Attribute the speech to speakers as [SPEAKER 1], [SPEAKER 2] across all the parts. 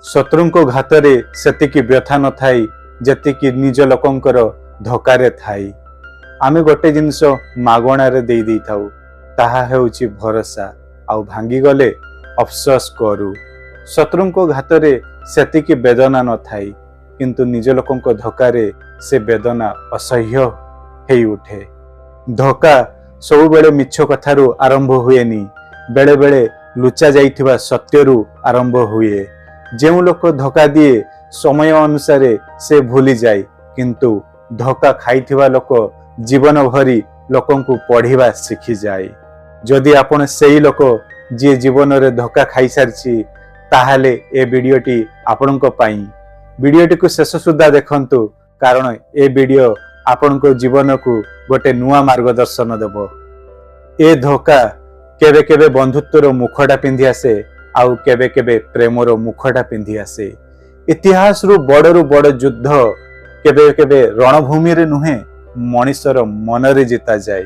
[SPEAKER 1] शत्रुंको घातरे सेतिकी व्यथा न थाई जेतिकी निज लोकंकर धोकारे थाई। आमे गोटे जिनिस मागणारे देई देई थाउ ताहा हेउची भरोसा आउ भांगी गले अफसोस करू। शत्रुंको घातरे सेतिकी वेदना न थाई किंतु निज लोकंको धोकारे से वेदना असह्य हेई उठे। धोका सब बेले मिछ कथारू आरंभ हुएनी, बेले बेले लुचा जाइथिबा सत्यरू आरंभ हुए। जेउ लोक धोका दिए समय अनुसार से भूली जाए किंतु धोका खाइथिबा लोक जीवन भरी लोकंकु पढ़िबा शिखी जाए। जदि आपण सेई लोक जे जीवन रे धोका खाई सारछि ताहाले ए वीडियोटी आपणको पाई। वीडियोटी को शेष सुद्धा देखंतु कारण ए वीडियो आपणको जीवन को गोटे नुआ मार्गदर्शन देबो। ए धोका केबे केबे बंधुत्वर मुखटा पिंधि आसे आउ केबे केबे प्रेमर मुखटा पिंधि आसे। इतिहास रु बड़ युद्ध केबे केबे रणभूमि रे नुहे मनिषर मनरे जीता जाए।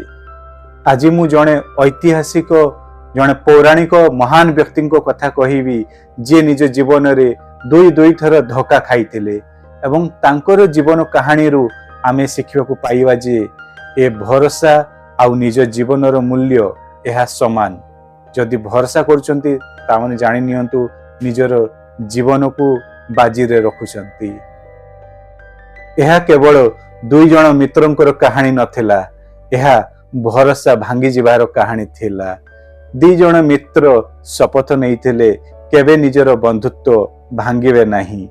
[SPEAKER 1] आज मु जणे ऐतिहासिक जणे पौराणिक महान व्यक्ति को कथा कहिबी जे निज जीवन रे दुई थर धोका खाइथिले एवं तांकर जीवन कहानी रु आमे शिखिबा को पाइबा जे ए भरोसा आउ निज जीवनर मूल्य एहा समान। जदि भरोसा करचंती तामने जानि नियंतु निजर जीवन को बाजी रे रखुचंती। एहा केवल दुई जण मित्रंकर कहानी नथिला, एहा भरोसा भांगी जिबार कहानी थिला। दी जण मित्र शपथ नैथिले केबे निजर बंधुत्व भांगिबे नाही।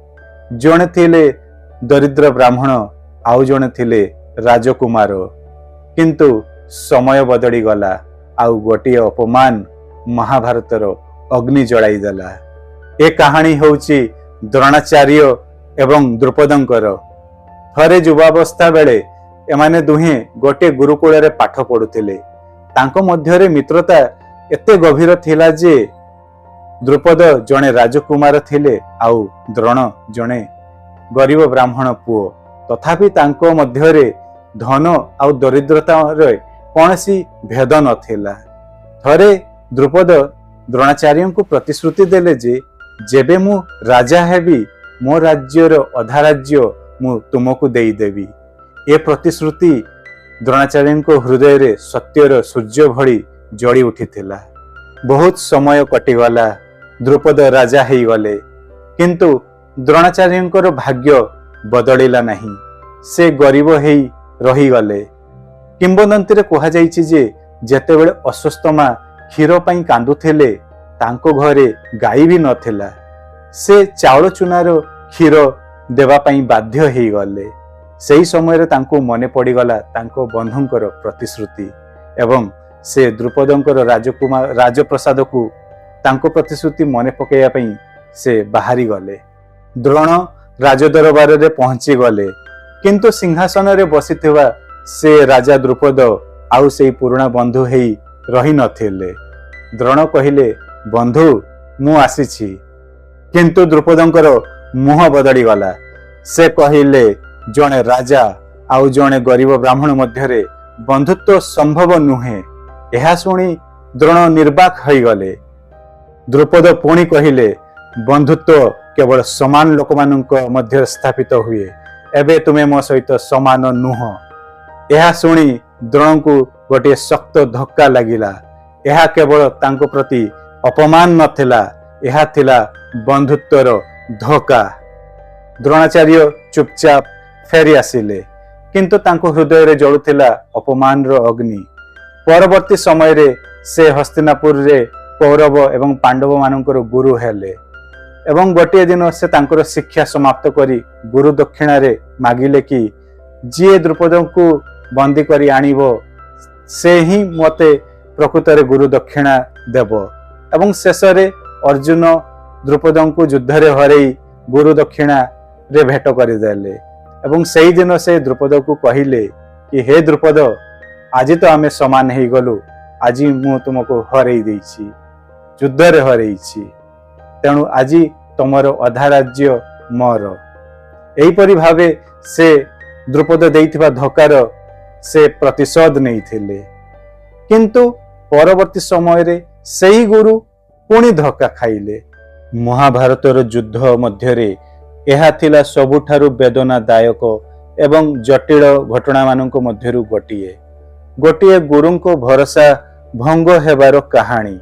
[SPEAKER 1] जणे थिले दरिद्र ब्राह्मण आउ जणे थिले राजकुमार, किंतु समय बदली गला आउ गोटे अपमान महाभारतर अग्नि जलाई देला। ए कहानी होउची द्रोणाचार्य एवं द्रुपदंकर। थरे युवावस्था बेले एमाने दुहे गोटे गुरुकुल रे पाठ पढुथिले। तांको मध्यरे मित्रता एते गभीर थिला जे द्रुपद जणे राजकुमार थिले आउ द्रोण जणे गरीब ब्राह्मण पुओ। तथापि तांको मध्यरे धन आउ दरिद्रता रे कोनसी भेद नथिला। थरे द्रुपद द्रोणाचार्य को प्रतिश्रुति देले जे जेबे मु राजा हेबी मो राज्यर अधा राज्य मु तुमको देई देवी। ए प्रतिश्रुति द्रोणाचार्य को हृदय रे सत्यर सूर्य भली जड़ी उठिथिला। बहुत समय कटिगला, द्रुपद राजा हेई गले, किंतु द्रोणाचार्यंकर भाग्य बदलिला नहीं। से गरीब हेई रही गले। किंबदंती रे कहा जाइछि जे जेतेबेले अस्वस्थ मां क्षीर पई कांदुथिले तांको घरे गाई भी नथिला। से चाउल चुनार क्षीर देवा पई बाध्य हेई गले। सेही समय रे तांको मने पड़ी गला तांको बंधुंकर प्रतिश्रुति एवं से द्रुपदंकर राजकुमार राजप्रसाद को तांको प्रतिश्रुति मने पकेया पई से बाहरी गले। द्रोण राजदरबार रे पहुंची गले, किंतु सिंहासन रे बसिथिबा से राजा द्रुपद आउ से पुराना बंधु हेई रही नथिले। द्रोण कहिले बंधु मु आसीछि, किंतु द्रुपदंकर मुह बदली गला। से कहिले जणे राजा आउ जणे गरीब ब्राह्मण मध्यरे बंधुत्व संभव नुहे। एहा सुनी द्रोण निर्बाक होई गले। द्रुपद पुणी कहिले बंधुत्व केवल समान लोक मानक मध्य स्थापित हुए, एबे तुमे मो सहित समान नुह। एहा सुनी द्रोण को गोटे शक्त धक्का लागिला। एहा केवल तांको प्रति अपमान नथिला, एहा थिला बंधुत्वर धोका। द्रोणाचार्य चुपचाप फेरी आसिले, किंतु तांको हृदय रे जळुथिला अपमान रो अग्नि। परवर्ती समय रे से हस्तिनापुर रे कौरव एवं पांडव मानकर गुरु हेले एवं गोटे दिन से तांकर शिक्षा समाप्त करी गुरु दक्षिणा रे मागिले कि जी द्रुपद को बंदी करी आनिबो से ही मते प्रकृत रे गुरु दक्षिणा देव। एवं शेष रे अर्जुन द्रुपद को युद्ध रे हरई गुरु दक्षिणा रे भेट करदेले एवं सही दिन से द्रुपद को कहिले कि हे द्रुपद आज तो आमे समान ही गलु, आज मु तुमको हरई देछि, युद्ध रे हरईछि, तेणु आज तुमर अधा राज्य मोर। एहीपरि भावे से द्रुपद देइथिबा धोकार से प्रतिशोध नहीं थिले, किंतु परवर्ती समय रे सही गुरु पुणी धोका खाइले। महाभारतर युद्ध मध्यरे यह थिला सबुठारु वेदनादायक एवं जटिल घटना मानक मध्यरु गोटिए गोटिए गुरुंको भरोसा भंग हेबार कहानी,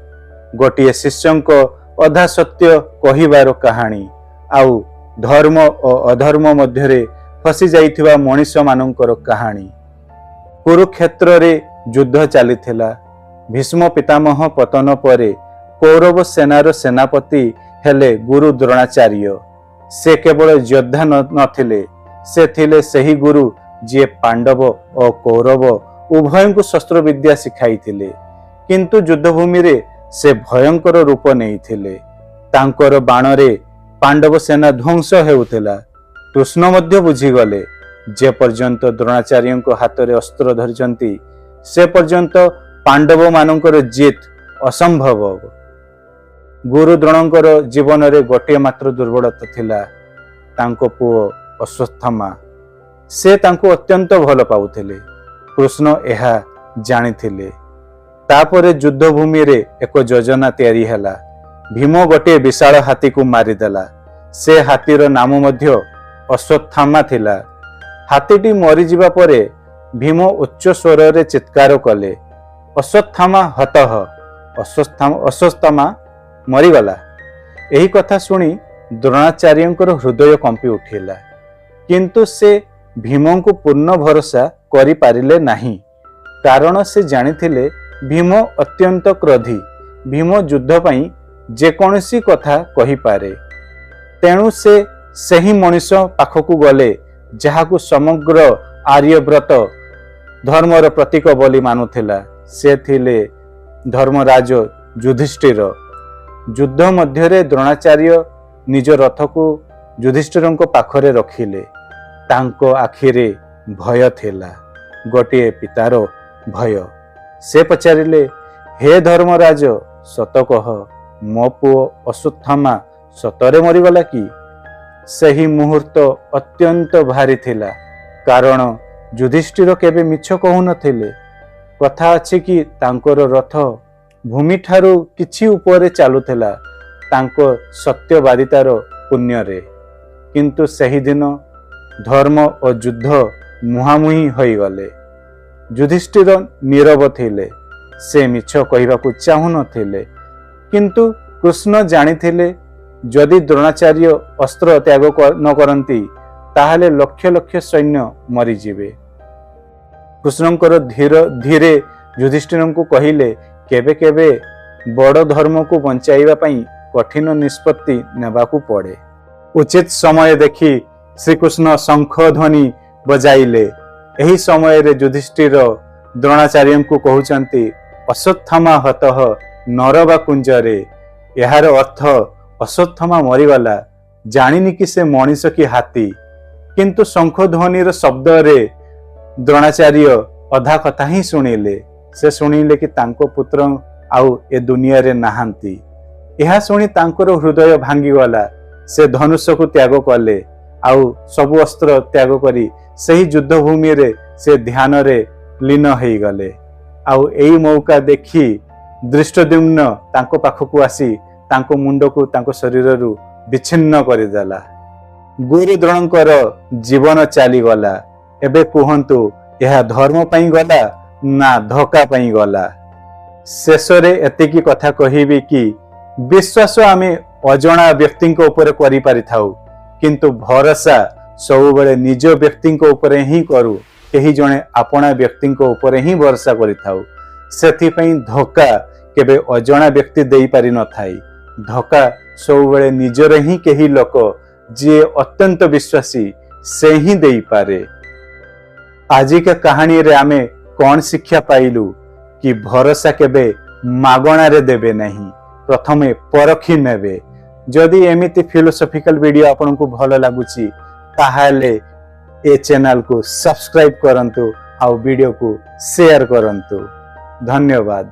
[SPEAKER 1] गोटिए शिष्यंको अधा सत्य कहिबार कहानी, आउ धर्म और अधर्म मध्यरे फसी जाइथिबा मनीष मानकर कहानी। कुरुक्षेत्र रे युद्ध चलीथिला। भीष्म पितामह पतन परे कौरव सेनार सेनापति हेले गुरु द्रोणाचार्य। से केवल योद्धा नथिले, से थिले सही गुरु जे पांडव और कौरव उभय को शस्त्र विद्या शिखाइथिले। किंतु युद्धभूमि रे से भयंकर रूप नैथिले। तांकर बाणरे पांडव सेना ध्वंस हेउथिला। कृष्ण मध्य बुझीगले जे पर्यंत द्रोणाचार्य हाथ में अस्त्र धरिचंती से पर्यंत पांडव मानकर जीत असंभव। गुरु द्रोणंकर जीवन रे गोटे मात्र दुर्बलता थिला, तांको पुओ अश्वत्थामा। से तांको अत्यंत भल पाउथिले। कृष्ण एहा जानिथिले। तापरे युद्धभूमि रे एक योजना तैयारी हैला। भीम गोटे विशाल हाथी को मारिदेला। से हाथीर नाम मध्य अश्वत्थामा थिला। हाथीटी मरी जिबा परे भीम उच्च स्वर रे चित्कार कले, अश्वत्थामा हतः। अश्वत्थामा मरीगला। एही कथा सुनी द्रोणाचार्यंकर हृदय कंपी उठिला। किंतु से भीम को पूर्ण भरोसा करि पारिले नाही, कारण से जानिथिले भीम अत्यंत क्रोधी। भीम युद्ध पई जे कोनसी कथा कहि पारे। तेणु से सही मनीष पाखकु गले जहाकु समग्र आर्यव्रत धर्मर प्रतीक बोली मानुथिला। से थिले धर्मराज युधिष्ठिर। युद्ध मध्यरे द्रोणाचार्य निज रथ को युधिष्ठिर पाखरे रखिले। तांको आखिरे भय थिला, गोटे पितार भय। से पचारिले, हे धर्मराज सत कह, मो पुओ अश्वत्थामा सतरे मरीगला कि? सही मुहूर्त अत्यंत भारी थिला, कारण युधिष्ठिर केबे मिछ कहु नथिले। कथा अछि कि तांकर रथ भूमि ठारू किछि उपरे चालुथिला, तांको सत्यवादितार पुण्य रे। किंतु सही दिन धर्म और युद्ध मुहामुही होई गले। युधिष्ठिर नीरव थिले। से मिछ कहिबाकू चाहु नथिले। किंतु कृष्ण जानिथिले जदि द्रोणाचार्य अस्त्र त्याग न करंती ताहले लक्ष लक्ष सैन्य मरी जिवे। कृष्णंकर धीरे युधिष्ठिर को कहिले, केबे केबे बड़ धर्म को बंचाइबा पई कठिन निष्पत्ति नेबाकू पड़े। उचित समय देखि श्रीकृष्ण शंख ध्वनि बजाइले। एही समय रे युधिष्ठिर द्रोणाचार्य को कहउचंती, अश्वत्थामा हतः नरवा कुंजरे। यार अर्थ अश्वत्थामा मरीगला, जानिनी कि से मनीष कि हाथी। किंतु शंख ध्वनिर शब्द रे द्रोणाचार्य अधा कथा ही शुणिले। से शुणिले कि तांको पुत्र आउ ए दुनिया रे नाहांती। यह शुणी तांकर हृदय भांगी गला। से धनुष को त्याग कले, आउ सबु अस्त्र त्याग करी सही युद्ध भूमि रे से ध्यान रे लीन हेई गले। आउ एई मौका देखी दृष्टद्युम्न तांको पाखकू आसी तांको मुंड को तांको शरीर रु विच्छिन्न करिदेला। गुरु द्रोणंकर जीवन चली गला। एबे कहंतु, यह धर्म पई गला ना धोका पई गला? शेषरे एतिकी कथा कहिबी कि विश्वास आमे अजणा व्यक्ति ऊपर करि पारिथाउ, किंतु भरोसा सबुबेले निज व्यक्ति ऊपर ही करू। केही जणे आपणा व्यक्ति ऊपर ही भरोसा करिथाउ। सेथिपई धोका केबे अजणा व्यक्ति देई पारि न थाई। धोका सबुबेले निजर ही केही लोक जे अत्यंत विश्वासी से ही देई पारे। आज के कहानी रे आमे कौन शिक्षा पाइलु कि भरोसा केबे मागणा रे देबे नहीं, प्रथमे परखी नेबे। जदि एमिति फिलोसॉफिकल वीडियो आपन को भल लागुची ताहाले ए चैनल को सब्सक्राइब करंतु, आ वीडियो को शेयर करंतु। धन्यवाद।